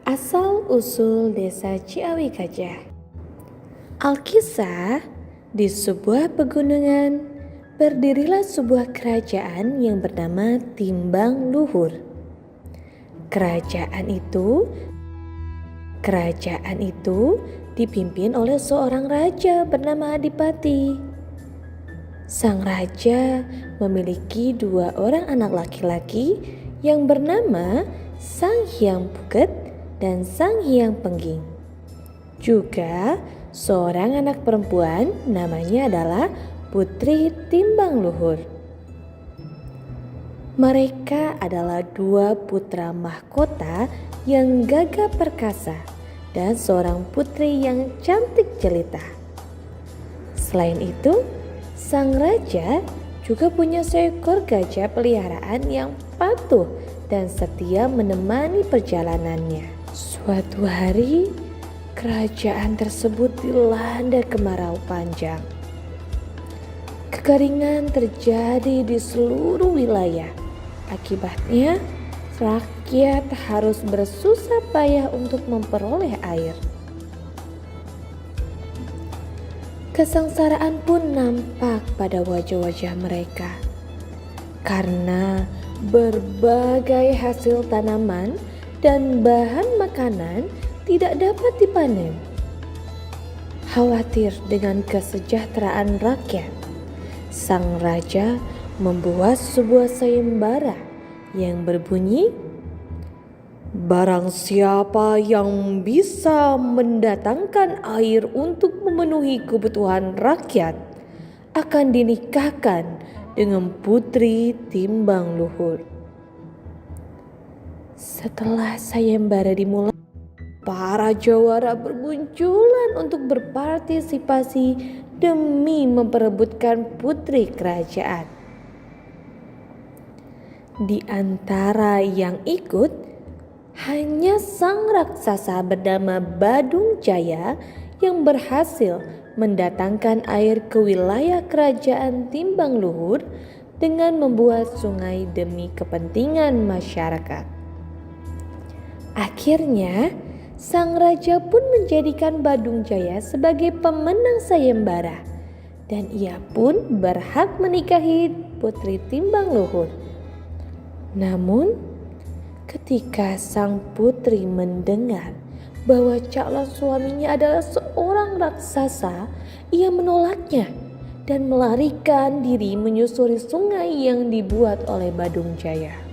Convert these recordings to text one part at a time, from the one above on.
Asal-usul desa Ciawi Gajah. Alkisah, di sebuah pegunungan, berdirilah sebuah kerajaan yang bernama Timbang Luhur. Kerajaan itu dipimpin oleh seorang raja bernama Adipati. Sang raja memiliki 2 orang anak laki-laki yang bernama Sang Hyang Puket dan Sang Hyang Pengging. Juga seorang anak perempuan namanya adalah Putri Timbang Luhur. Mereka adalah 2 putra mahkota yang gagah perkasa dan seorang putri yang cantik jelita. Selain itu, sang raja juga punya seekor gajah peliharaan yang patuh dan setia menemani perjalanannya. Suatu hari, kerajaan tersebut dilanda kemarau panjang. Kekeringan terjadi di seluruh wilayah. Akibatnya, rakyat harus bersusah payah untuk memperoleh air. Kesengsaraan pun nampak pada wajah-wajah mereka karena berbagai hasil tanaman dan bahan makanan tidak dapat dipanen. Khawatir dengan kesejahteraan rakyat, sang raja membuat sebuah sayembara yang berbunyi, "Barang siapa yang bisa mendatangkan air untuk memenuhi kebutuhan rakyat akan dinikahkan dengan Putri Timbang Luhur." Setelah sayembara dimulai, para jawara bermunculan untuk berpartisipasi demi memperebutkan putri kerajaan. Di antara yang ikut, hanya sang raksasa bernama Badung Jaya yang berhasil mendatangkan air ke wilayah kerajaan Timbang Luhur dengan membuat sungai demi kepentingan masyarakat. Akhirnya, sang raja pun menjadikan Badung Jaya sebagai pemenang sayembara dan ia pun berhak menikahi Putri Timbang Luhur. Namun, ketika sang putri mendengar bahwa calon suaminya adalah seorang raksasa, ia menolaknya dan melarikan diri menyusuri sungai yang dibuat oleh Badung Jaya.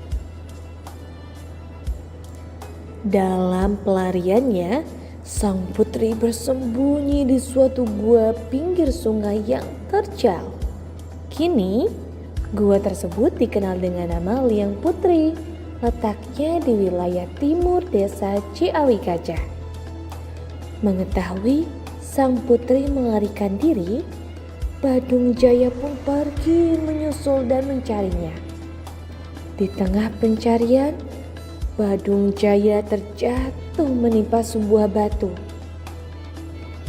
Dalam pelariannya, sang putri bersembunyi di suatu gua pinggir sungai yang terjal. Kini, gua tersebut dikenal dengan nama Liang Putri. Letaknya di wilayah timur desa Ciawi Gajah. Mengetahui sang putri melarikan diri, Badung Jaya pun pergi menyusul dan mencarinya. Di tengah pencarian, Badung Jaya terjatuh menimpa sebuah batu.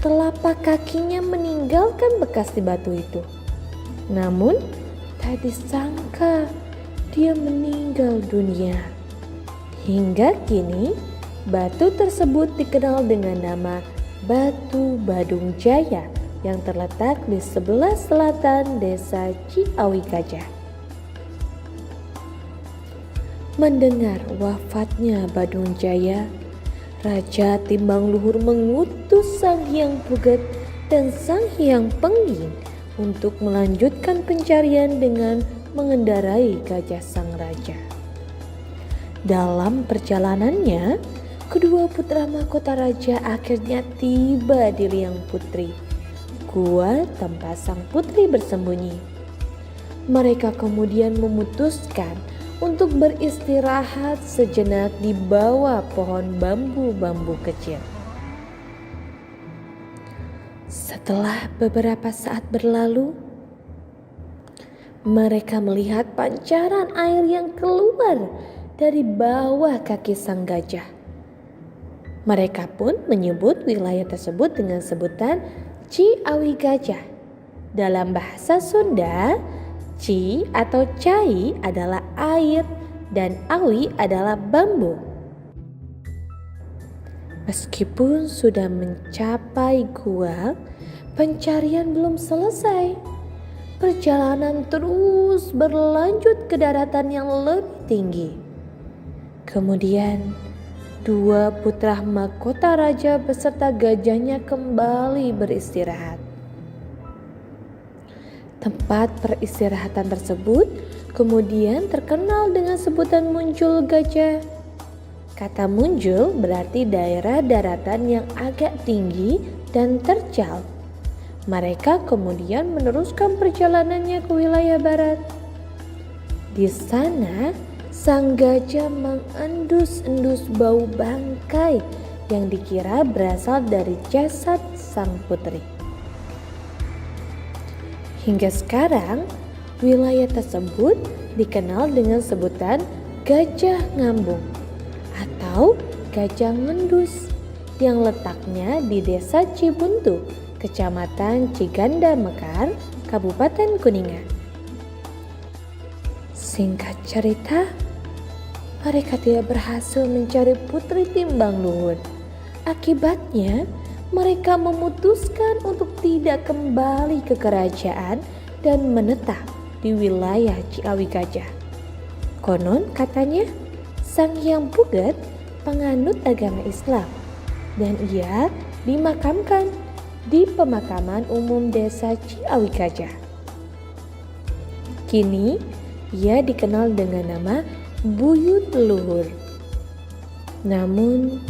Telapak kakinya meninggalkan bekas di batu itu. Namun, tak disangka dia meninggal dunia. Hingga kini, batu tersebut dikenal dengan nama Batu Badung Jaya yang terletak di sebelah selatan desa Ciawi Gajah. Mendengar wafatnya Badung Jaya, Raja Timbang Luhur mengutus Sang Hyang Puket dan Sang Hyang Pengging untuk melanjutkan pencarian dengan mengendarai gajah sang raja. Dalam perjalanannya, kedua putra mahkota raja akhirnya tiba di Liang Putri, gua tempat sang putri bersembunyi. Mereka kemudian memutuskan untuk beristirahat sejenak di bawah pohon bambu-bambu kecil. Setelah beberapa saat berlalu, mereka melihat pancaran air yang keluar dari bawah kaki sang gajah. Mereka pun menyebut wilayah tersebut dengan sebutan Ciawi Gajah. Dalam bahasa Sunda, Ci atau cai adalah air dan awi adalah bambu. Meskipun sudah mencapai gua, pencarian belum selesai. Perjalanan terus berlanjut ke daratan yang lebih tinggi. Kemudian, dua putra mahkota raja beserta gajahnya kembali beristirahat. Tempat peristirahatan tersebut kemudian terkenal dengan sebutan Munjul Gajah. Kata munjul berarti daerah daratan yang agak tinggi dan terjal. Mereka kemudian meneruskan perjalanannya ke wilayah barat. Di sana, sang gajah mengendus-endus bau bangkai yang dikira berasal dari jasad sang putri. Hingga sekarang, wilayah tersebut dikenal dengan sebutan Gajah Ngambung atau Gajah Ngendus yang letaknya di Desa Cibuntu, Kecamatan Ciganda Mekar, Kabupaten Kuningan. Singkat cerita, mereka tidak berhasil mencari Putri Timbang Luhur. Akibatnya, mereka memutuskan untuk tidak kembali ke kerajaan dan menetap di wilayah Ciawi Gajah. Konon katanya, Sang Hyang Puget penganut agama Islam dan ia dimakamkan di pemakaman umum desa Ciawi Gajah. Kini ia dikenal dengan nama Buyut Luhur. Namun,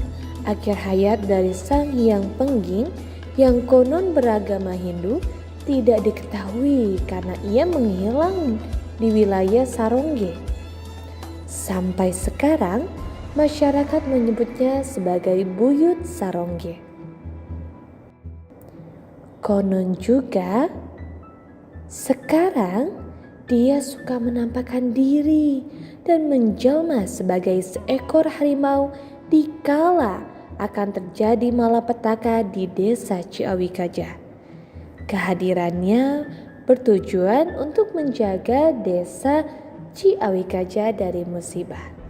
akhir hayat dari Sang Hyang Pengging yang konon beragama Hindu tidak diketahui karena ia menghilang di wilayah Sarongge. Sampai sekarang, masyarakat menyebutnya sebagai Buyut Sarongge. Konon juga, sekarang dia suka menampakkan diri dan menjelma sebagai seekor harimau dikala akan terjadi malapetaka di desa Ciawi Gajah. Kehadirannya bertujuan untuk menjaga desa Ciawi Gajah dari musibah.